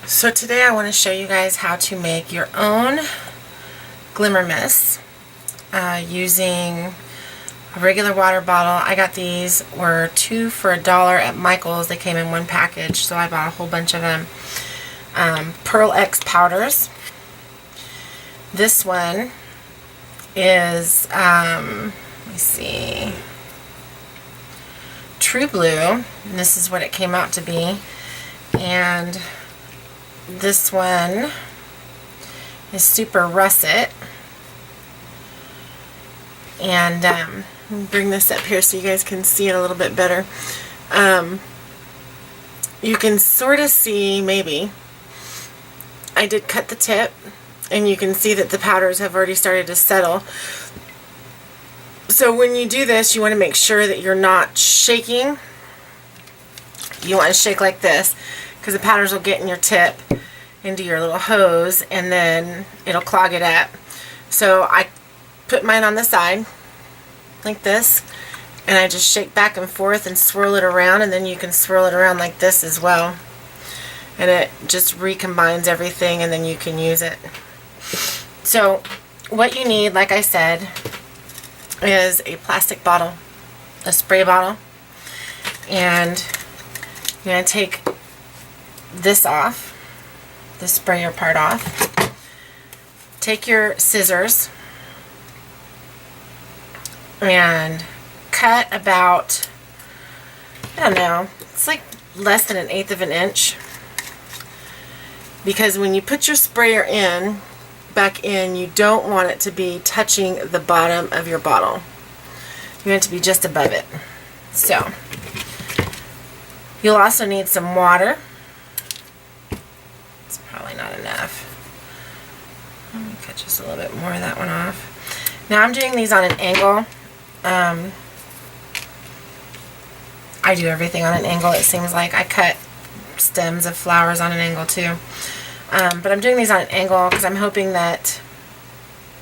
So today I want to show you guys how to make your own Glimmer Mists using a regular water bottle. I got these, were 2 for $1 at Michael's. They came in one package, so I bought a whole bunch of them. Pearl Ex powders. This one is, let me see, True Blue, and this is what it came out to be. And this one is Super Russet. And let me bring this up here so you guys can see it a little bit better. You can sort of see, maybe, I did cut the tip, and you can see that the powders have already started to settle. So when you do this, you want to make sure that you're not shaking. You want to shake like this, because the powders will get in your tip into your little hose and then it'll clog it up. So I put mine on the side like this, and I just shake back and forth and swirl it around, and then you can swirl it around like this as well, and it just recombines everything, and then you can use it. So what you need, like I said, is a plastic bottle, a spray bottle, and you're going to take this off, the sprayer part off. Take your scissors and cut about, I don't know, it's like less than 1/8 of an inch, because when you put your sprayer in, back in, you don't want it to be touching the bottom of your bottle. You want it to be just above it. So you'll also need some water. It's probably not enough. Let me cut just a little bit more of that one off. Now I'm doing these on an angle. I do everything on an angle, it seems like. I cut stems of flowers on an angle too. But I'm doing these on an angle because I'm hoping that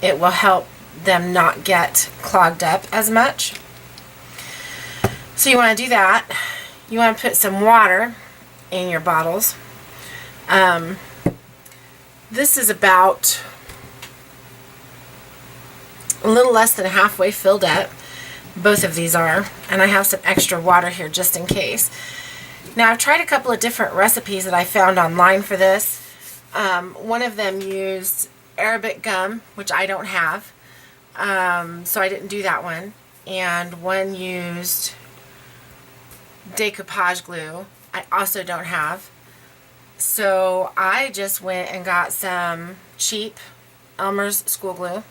it will help them not get clogged up as much. So you want to do that. You want to put some water in your bottles. This is about a little less than halfway filled up. Both of these are. And I have some extra water here just in case. Now I've tried a couple of different recipes that I found online for this. One of them used Arabic gum, which I don't have, so I didn't do that one. And one used decoupage glue, I also don't have. So I just went and got some cheap Elmers school glue.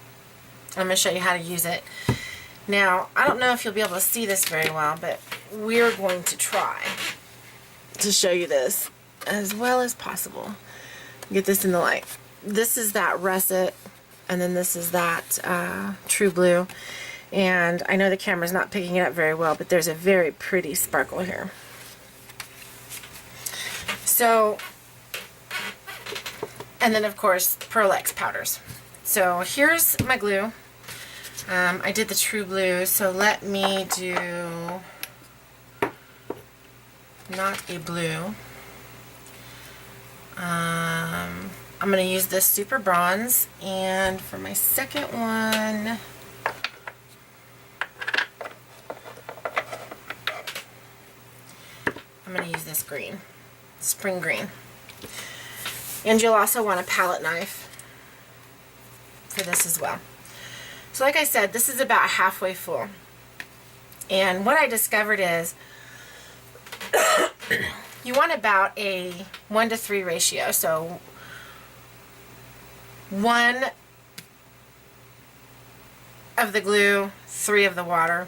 I'm going to show you how to use it. Now, I don't know if you'll be able to see this very well, but we're going to try to show you this as well as possible. Get this in the light. This is that russet, and then this is that True Blue. And I know the camera's not picking it up very well, but there's a very pretty sparkle here. So, and then of course Pearl Ex powders. So here's my glue. I did the True Blue, so let me do not a blue. I'm going to use this Super Bronze, and for my second one, I'm going to use this green, spring green. And you'll also want a palette knife for this as well. So like I said, this is about halfway full. And what I discovered is you want about a 1-to-3 ratio. So 1 of the glue, 3 of the water.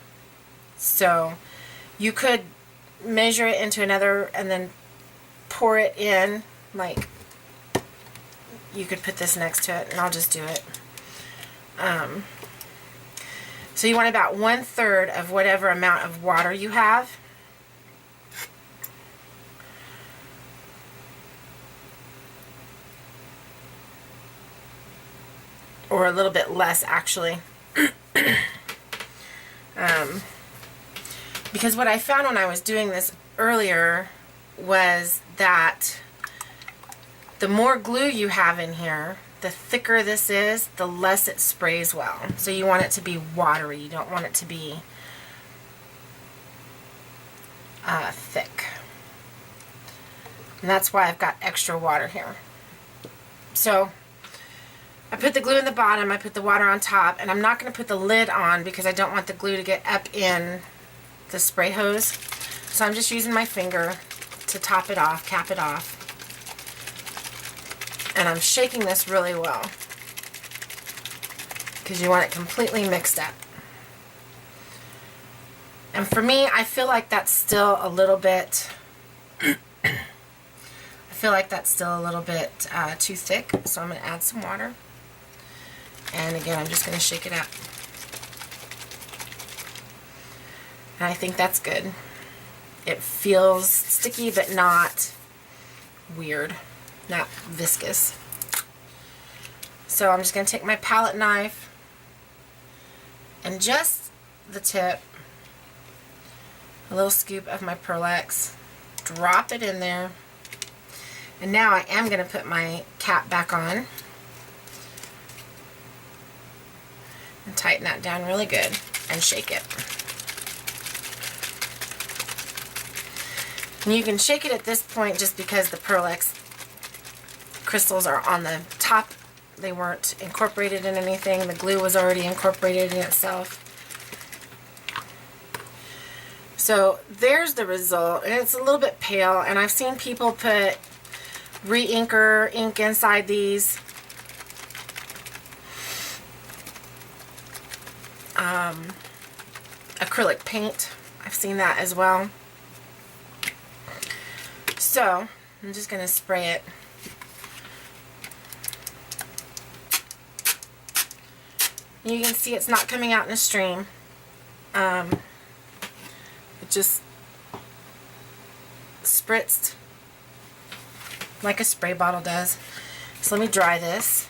So you could measure it into another and then pour it in, like you could put this next to it, and I'll just do it. So you want about 1/3 of whatever amount of water you have. Or a little bit less, actually. Because what I found when I was doing this earlier was that the more glue you have in here, the thicker this is, the less it sprays well. So you want it to be watery. You don't want it to be thick. And that's why I've got extra water here. So I put the glue in the bottom, I put the water on top, and I'm not going to put the lid on because I don't want the glue to get up in the spray hose. So I'm just using my finger to top it off, cap it off. And I'm shaking this really well because you want it completely mixed up. And for me, I feel like that's still a little bit too thick, so I'm going to add some water. And again, I'm just going to shake it up. And I think that's good. It feels sticky, but not weird, not viscous. So I'm just going to take my palette knife and just the tip, a little scoop of my Pearl Ex, drop it in there. And now I am going to put my cap back on and tighten that down really good and shake it. And you can shake it at this point just because the Pearl Ex crystals are on the top. They weren't incorporated in anything. The glue was already incorporated in itself. So there's the result, and it's a little bit pale, and I've seen people put re-inker ink inside these. Acrylic paint, I've seen that as well. So I'm just going to spray it. You can see it's not coming out in a stream. It just spritzed like a spray bottle does. So let me dry this.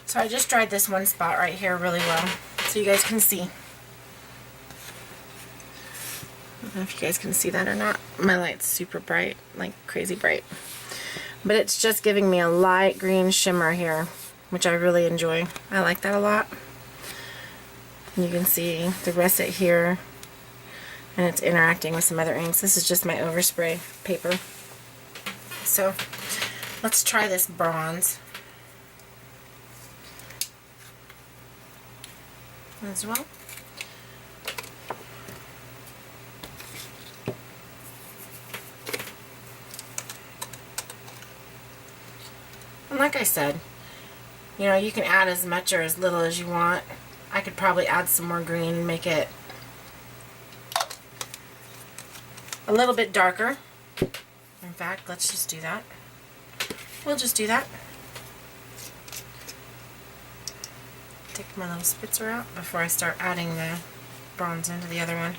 So I just dried this one spot right here really well so you guys can see. I don't know if you guys can see that or not. My light's super bright, like crazy bright. But it's just giving me a light green shimmer here, which I really enjoy. I like that a lot. And you can see the russet here, and it's interacting with some other inks. This is just my overspray paper. So let's try this bronze as well. And like I said, you know, you can add as much or as little as you want. I could probably add some more green and make it a little bit darker. In fact, let's just do that. We'll just do that. Take my little spritzer out before I start adding the bronze into the other one.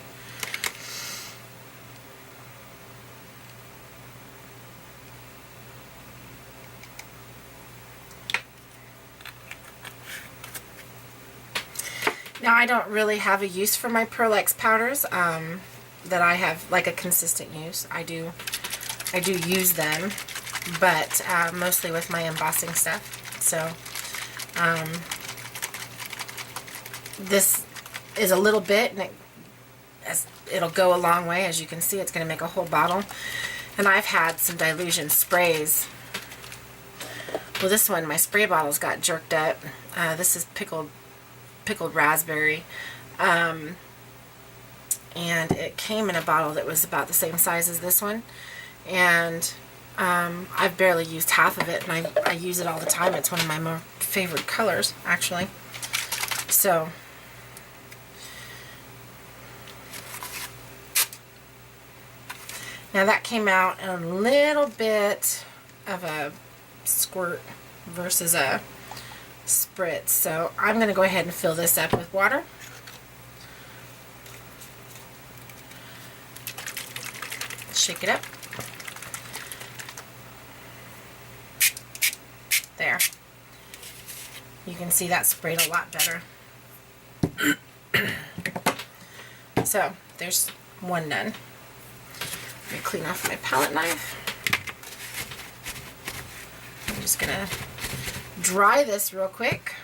Now I don't really have a use for my Pearl Ex powders that I have like a consistent use. I do use them, but mostly with my embossing stuff. So this is a little bit, and it'll go a long way. As you can see, it's going to make a whole bottle. And I've had some dilution sprays Well, this one, my spray bottles got jerked up. This is pickled raspberry. And it came in a bottle that was about the same size as this one. And I've barely used half of it, and I use it all the time. It's one of my more favorite colors, actually. So, now that came out a little bit of a squirt versus a spritz. So I'm going to go ahead and fill this up with water. Shake it up. There. You can see that sprayed a lot better. So there's one done. Let me clean off my palette knife. I'm just gonna dry this real quick.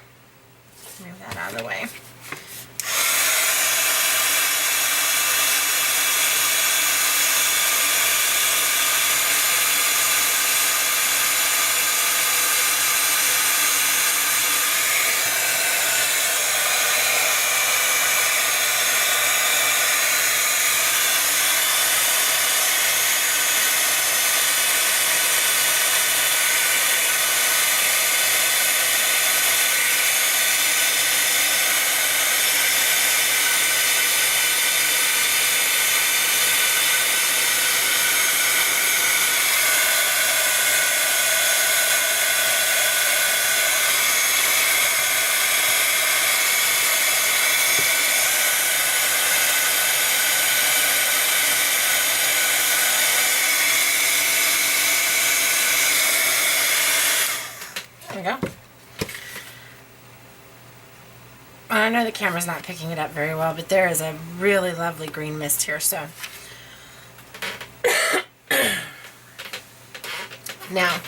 Move that out of the way. There we go. I know the camera's not picking it up very well, but there is a really lovely green mist here. So now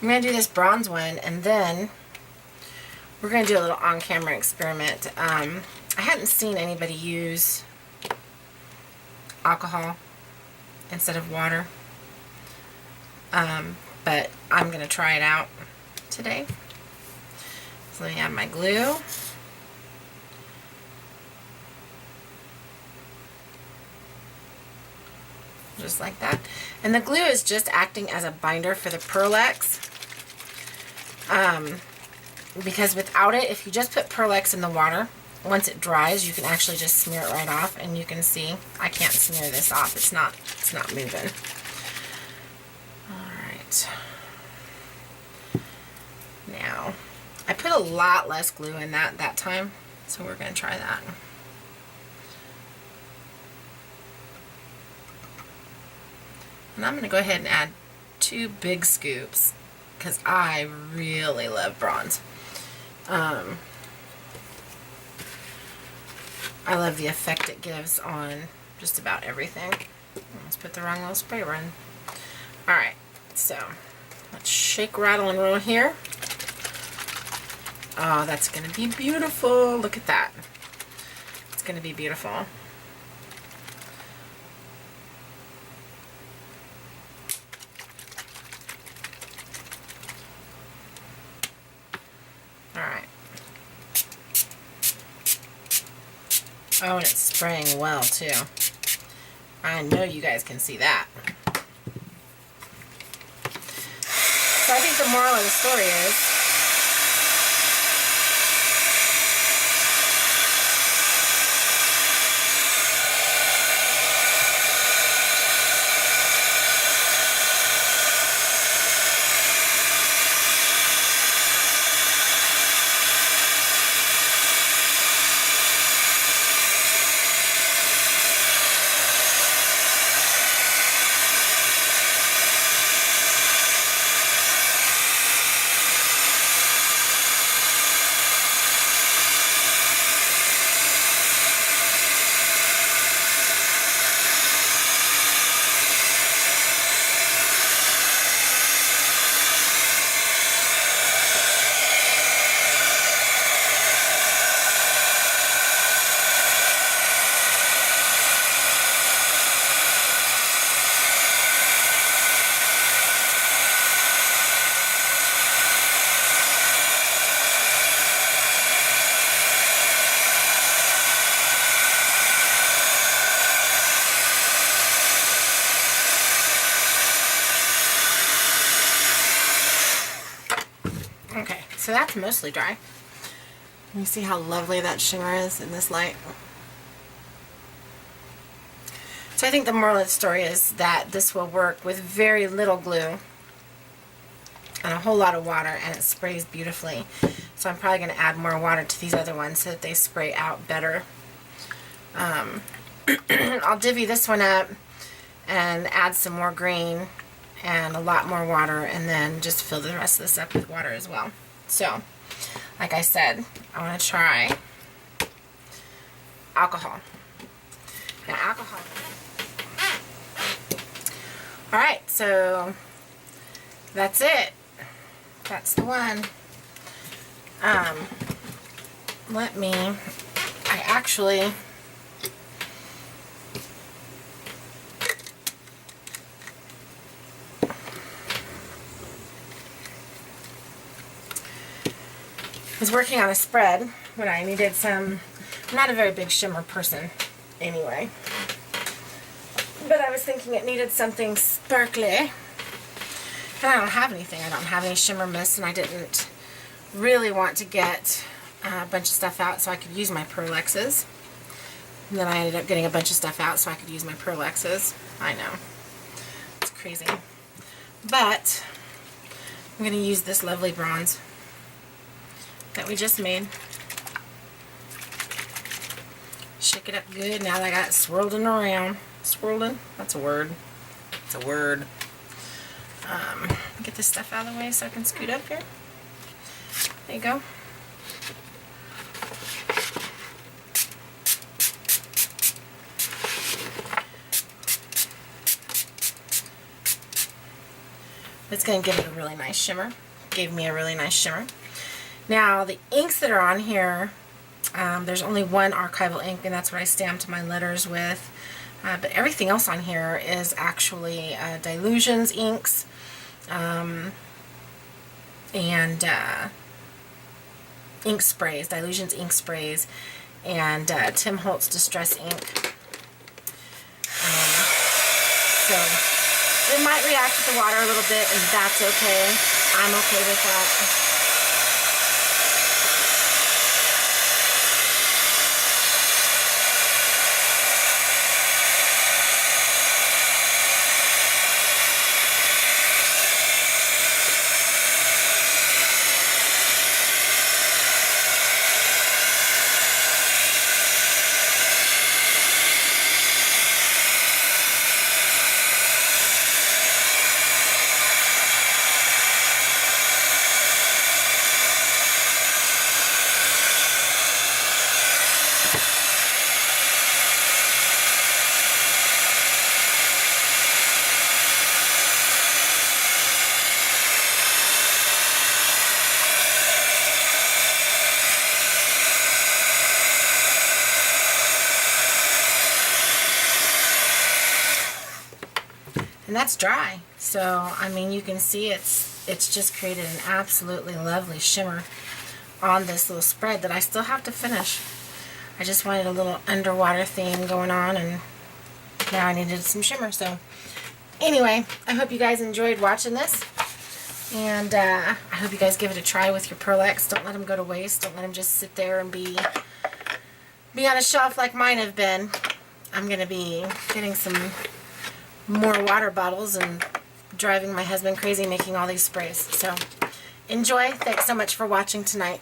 I'm going to do this bronze one, and then we're going to do a little on-camera experiment. I hadn't seen anybody use alcohol instead of water, but I'm going to try it out today. So let me add my glue. Just like that. And the glue is just acting as a binder for the Pearl Ex. Because without it, if you just put Pearl Ex in the water, once it dries, you can actually just smear it right off, and you can see I can't smear this off. It's not moving. Alright. Now, I put a lot less glue in that time, so we're going to try that. And I'm going to go ahead and add 2 big scoops, because I really love bronze. I love the effect it gives on just about everything. Almost put the wrong little spray run. Alright, so let's shake, rattle, and roll here. Oh, that's going to be beautiful. Look at that. It's going to be beautiful. Alright. Oh, and it's spraying well, too. I know you guys can see that. So I think the moral of the story is, So that's mostly dry. You see how lovely that shimmer is in this light? So I think the moral of the story is that this will work with very little glue and a whole lot of water, and it sprays beautifully. So I'm probably going to add more water to these other ones so that they spray out better. I'll divvy this one up and add some more green and a lot more water, and then just fill the rest of this up with water as well. So, like I said, I want to try alcohol. Now, alcohol. Alright, so that's it. That's the one. I actually was working on a spread when I needed some. I'm not a very big shimmer person anyway, but I was thinking it needed something sparkly, and I don't have anything. I don't have any shimmer mist, and I didn't really want to get a bunch of stuff out so I could use my Pearl Exes. And then I ended up getting a bunch of stuff out so I could use my Pearl Exes. I know, it's crazy, but I'm going to use this lovely bronze that we just made. Shake it up good now that I got it swirling around. Swirling? That's a word. It's a word. Get this stuff out of the way so I can scoot up here. There you go. It's going to give it a really nice shimmer. Gave me a really nice shimmer. Now, the inks that are on here, there's only one archival ink, and that's what I stamped my letters with. But everything else on here is actually Dylusions inks, and ink sprays, Dylusions ink sprays, and Tim Holtz Distress ink. So it might react with the water a little bit, and that's okay. I'm okay with that. And that's dry. So, I mean, you can see it's just created an absolutely lovely shimmer on this little spread that I still have to finish. I just wanted a little underwater theme going on, and now I needed some shimmer. So, anyway, I hope you guys enjoyed watching this. And I hope you guys give it a try with your Pearl Ex. Don't let them go to waste. Don't let them just sit there and be on a shelf like mine have been. I'm going to be getting some more water bottles and driving my husband crazy making all these sprays. So enjoy. Thanks so much for watching tonight.